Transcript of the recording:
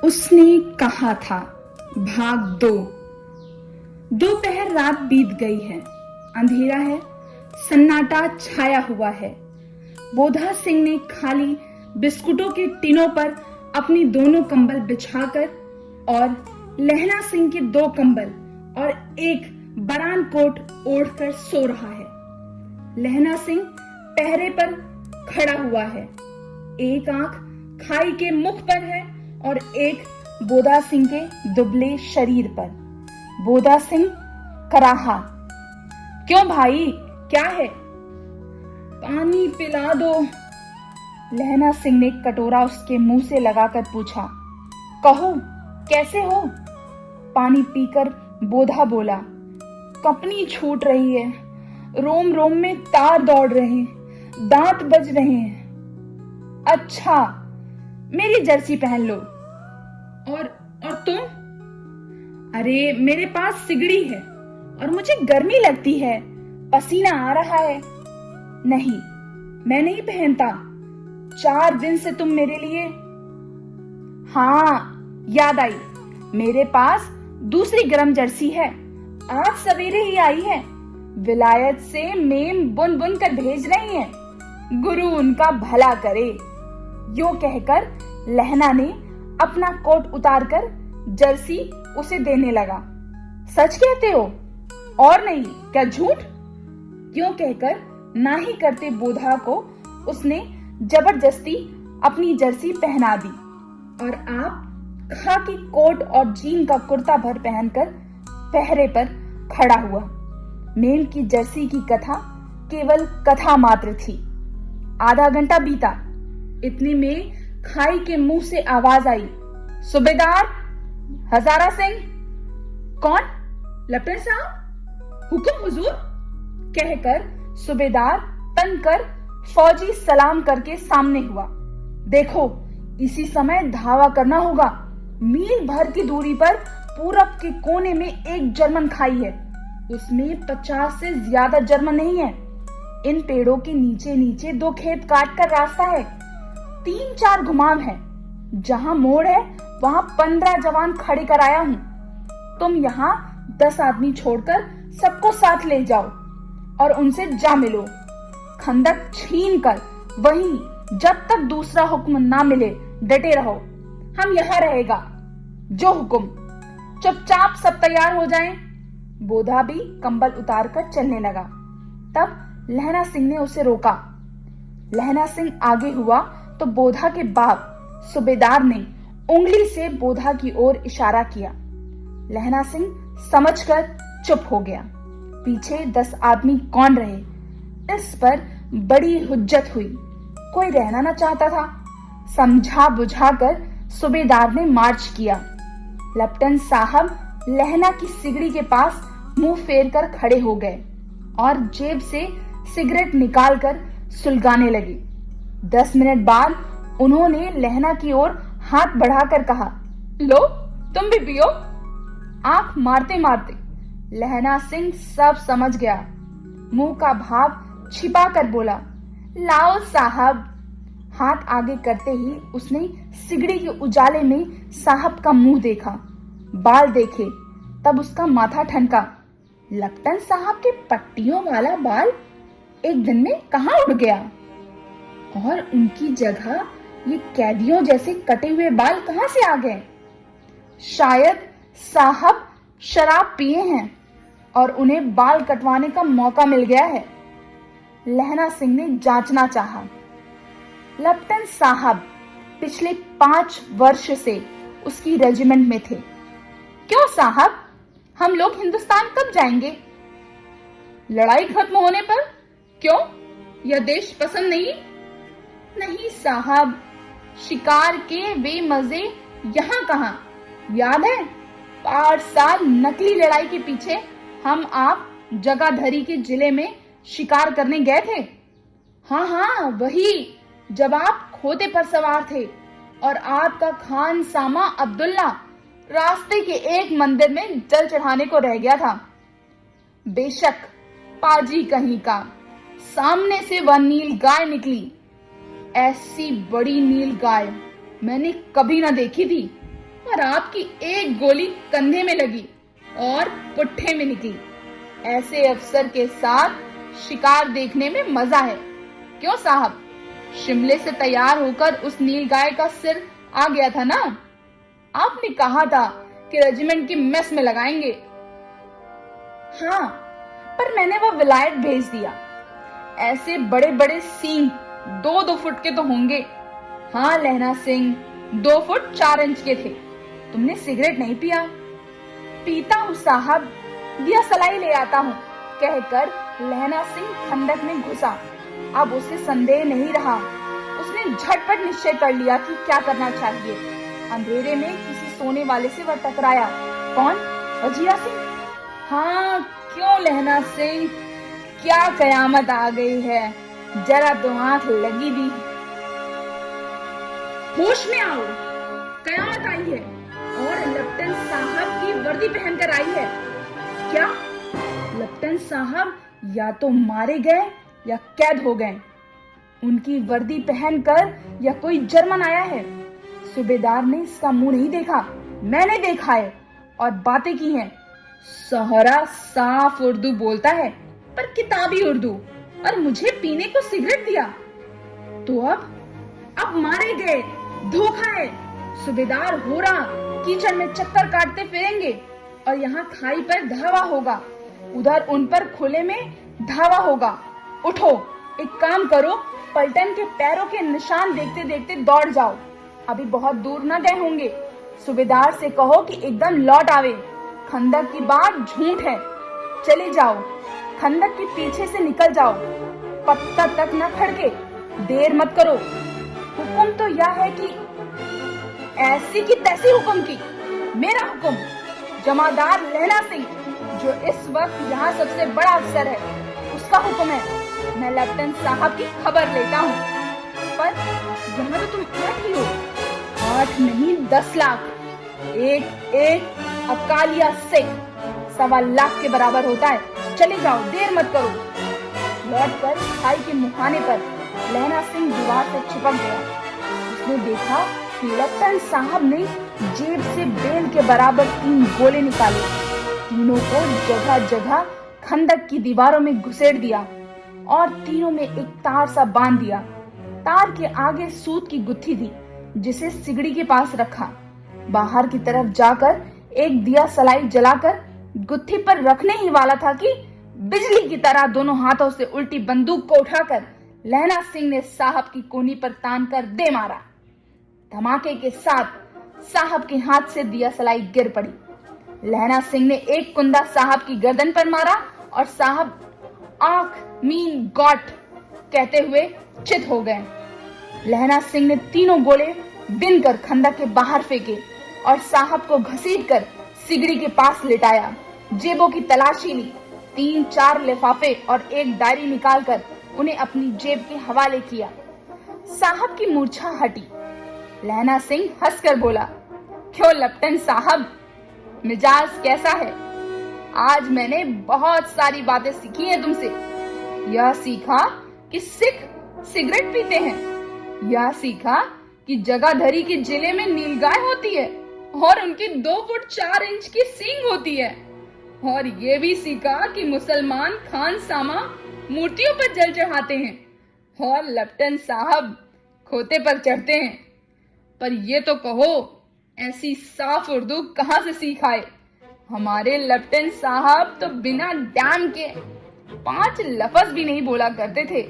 उसने कहा था भाग दो। दोपहर रात बीत गई है, अंधेरा है, सन्नाटा छाया हुआ है। बोधा सिंह ने खाली बिस्कुटों के टिनों पर अपनी दोनों कंबल बिछाकर और लहना सिंह के 2 कंबल और एक बरान कोट ओढ़कर सो रहा है। लहना सिंह पहरे पर खड़ा हुआ है, एक आंख खाई के मुख पर है और एक बोधा सिंह के दुबले शरीर पर। बोधा सिंह कराहा, क्यों भाई, क्या है? पानी पिला दो। लहना सिंह ने कटोरा उसके मुंह से लगाकर पूछा। कहो, कैसे हो? पानी पीकर बोधा बोला। कंपनी छूट रही है, रोम रोम में तार दौड़ रहे हैं, दांत बज रहे हैं। अच्छा, मेरी जर्सी पहन लो। और तुम? अरे मेरे पास सिगड़ी है और मुझे गर्मी लगती है, पसीना आ रहा है। नहीं, मैं नहीं पहनता। 4 दिन से तुम मेरे लिए। हाँ, याद आई, मेरे पास दूसरी गरम जर्सी है, आज सवेरे ही आई है। विलायत से मेम बुन बुन कर भेज रही हैं, गुरु उनका भला करे। यो कहकर लहना ने अपना कोट उतारकर जर्सी उसे देने लगा। सच कहते हो? और नहीं क्या झूठ? क्यों कहकर ना ही करते बोधा को उसने जबरदस्ती अपनी जर्सी पहना दी और आप खाकी कोट और जीन का कुर्ता भर पहनकर पहरे पर खड़ा हुआ। मेम की जर्सी की कथा केवल कथा मात्र थी। आधा घंटा बीता, इतने में खाई के मुंह से आवाज आई, सूबेदार हजारा सिंह। कौन? लेफ्टिनेंट साहब। हुक्म हुजूर। कहकर सूबेदार तनकर फौजी सलाम करके सामने हुआ। देखो, इसी समय धावा करना होगा। मील भर की दूरी पर पूरब के कोने में एक जर्मन खाई है, उसमें 50 से ज्यादा जर्मन नहीं है। इन पेड़ों के नीचे नीचे 2 खेत काट कर रास्ता है, 3-4 घुमाव है। जहां मोड़ है वहां 15 जवान खड़े कराया हूं। तुम यहाँ 10 आदमी छोड़कर सबको साथ ले जाओ और उनसे जा मिलो। खंदक छीन कर वहीं जब तक दूसरा हुक्म ना मिले डटे रहो। हम यहाँ रहेगा, जो हुक्म। चुपचाप सब तैयार हो जाएं। बोधा भी कंबल उतारकर चलने लगा। तब लहना सिंह ने उसे रोका। लहना सिंह आगे हुआ तो बोधा के बाप सूबेदार ने उंगली से बोधा की ओर इशारा किया। लहना सिंह समझकर चुप हो गया। पीछे 10 आदमी कौन रहे, इस पर बड़ी हुज्जत हुई। कोई रहना न चाहता था। समझा बुझाकर सूबेदार ने मार्च किया। लेफ्टिनेंट साहब लहना की सिगड़ी के पास मुंह फेर कर खड़े हो गए और जेब से सिगरेट निकालकर सुलगाने लगे। 10 मिनट बाद उन्होंने लहना की ओर हाथ बढ़ाकर कहा, लो तुम भी पियो। आंख मारते मारते लहना सिंह सब समझ गया। मुंह का भाव छिपा कर बोला, लाओ साहब। हाथ आगे करते ही उसने सिगड़ी के उजाले में साहब का मुंह देखा, बाल देखे, तब उसका माथा ठनका। लेफ्टिनेंट साहब के पट्टियों वाला बाल एक दिन में कहां उड़ गया और उनकी जगह ये कैदियों जैसे कटे हुए बाल कहां से आ गए? शायद साहब शराब पिए हैं और उन्हें बाल कटवाने का मौका मिल गया है। लहना सिंह ने जांचना चाहा। लेफ्टिनेंट साहब पिछले 5 वर्ष से उसकी रेजिमेंट में थे। क्यों साहब, हम लोग हिंदुस्तान कब जाएंगे? लड़ाई खत्म होने पर। क्यों, यह देश पसंद नहीं? नहीं साहब, शिकार के वे मजे यहाँ कहाँ। याद है 5 साल नकली लड़ाई के पीछे हम आप जगाधरी के जिले में शिकार करने गए थे। हाँ हाँ, वही, जब आप खोते पर सवार थे और आपका खान सामा अब्दुल्ला रास्ते के एक मंदिर में जल चढ़ाने को रह गया था। बेशक पाजी कहीं का, सामने से वह नील गाय निकली। ऐसी बड़ी नील गाय मैंने कभी ना देखी थी। शराब की एक गोली कंधे में लगी और पुट्ठे में निकली। ऐसे अफसर के साथ शिकार देखने में मजा है, क्यों साहब? शिमले से तैयार होकर उस नीलगाय का सिर आ गया था ना? आपने कहा था कि रेजिमेंट की मेस में लगाएंगे। हाँ, पर मैंने वह विलायत भेज दिया। ऐसे बड़े बड़े सींग 2-2 फुट के तो होंगे। हाँ लहना सिंह, 2 फुट 4 इंच के थे। तुमने सिगरेट नहीं पिया? पीता हूँ साहब, दिया सलाई ले आता हूँ, कहकर लहना सिंह खंडक में घुसा। अब उसे संदेह नहीं रहा। उसने झटपट निश्चय कर लिया कि क्या करना चाहिए। अंधेरे में किसी सोने वाले से वह टकराया। कौन? वजीरा सिंह। हाँ, क्यों लहना सिंह, क्या कयामत आ गई है, जरा तो आंख लगी भी। होश में आओ, कयामत आई है और लेफ्टिनेंट साहब की वर्दी पहनकर आई है। क्या? लेफ्टिनेंट साहब या तो मारे गए या कैद हो गए। उनकी वर्दी पहनकर या कोई जर्मन आया है। सूबेदार ने इसका मुंह नहीं देखा, मैंने देखा है और बातें की हैं। सहरा साफ उर्दू बोलता है, पर किताबी उर्दू, और मुझे पीने को सिगरेट दिया। तो अब मारे गए, धोखा है। सूबेदार हो रहा कीचड़ में चक्कर काटते फिरेंगे और यहाँ खाई पर धावा होगा, उधर उन पर खुले में धावा होगा। उठो, एक काम करो, पलटन के पैरों के निशान देखते देखते दौड़ जाओ। अभी बहुत दूर न गए होंगे। सूबेदार से कहो कि एकदम लौट आवे। खंदक की बात झूठ है। चले जाओ, खंदक के पीछे से निकल जाओ, पत्ता तक न खड़के, देर मत करो। हुक्म तो यह है कि ऐसी की तैसी हुक्म की। मेरा हुक्म, जमादार लहना सिंह, जो इस वक्त यहाँ सबसे बड़ा अफसर है, उसका हुक्म है। मैं लेफ्टिनेंट साहब की खबर लेता हूँ। पर यहाँ तो तुम 8 ही हो। 8 नहीं, 10 लाख। एक अकालिया सिख 1.25 लाख के बराबर होता है। चले जाओ, देर मत करो। लौटकर खाई के मुहाने पर लहना सिंह दीवार से चिपक गया। उसने देखा कि लेफ्टिनेंट साहब ने जेब से बेल के बराबर 3 गोले निकाले। तीनों को जगह जगह खंदक की दीवारों में घुसेड़ दिया और तीनों में एक तार सा बांध दिया। तार के आगे सूत की गुत्थी थी, जिसे सिगड़ी के पास रखा। बाहर की तरफ जाकर एक दिया सलाई जलाकर गुत्थी पर रखने ही वाला था कि बिजली की तरह दोनों हाथों से उल्टी बंदूक को उठाकर लहना सिंह ने साहब की कोनी पर तान कर दे मारा। धमाके के साथ साहब के हाथ से दिया सलाई गिर पड़ी। लहना सिंह ने एक कुंदा साहब की गर्दन पर मारा और साहब आंख मीन गॉट कहते हुए चित हो गए। लहना सिंह ने तीनों गोले बिन कर खंदक के बाहर फेंके और साहब को घसीटकर सिगड़ी के पास लिटाया। जेबों की तलाशी ली। 3-4 लिफाफे और एक डायरी निकालकर उन्हें अपनी जेब के हवाले किया। साहब की मूर्छा हटी। लहना सिंह हंसकर बोला, क्यों लेफ्टिनेंट साहब, मिजाज कैसा है? आज मैंने बहुत सारी बातें सीखी हैं तुमसे। यह सीखा कि सिख सिगरेट पीते हैं। यह सीखा कि जगाधरी के जिले में नीलगाय होती है और उनकी 2 फुट 4 इंच की सींग होती है। और ये भी सीखा कि मुसलमान खान सामा मूर्तियों पर जल चढ़ाते हैं और लेफ्टिनेंट साहब खोते पर चढ़ते हैं। पर ये तो कहो, ऐसी साफ उर्दू कहाँ से सीख आए? हमारे लेफ्टिनेंट साहब तो बिना डैम के 5 लफ्ज भी नहीं बोला करते थे।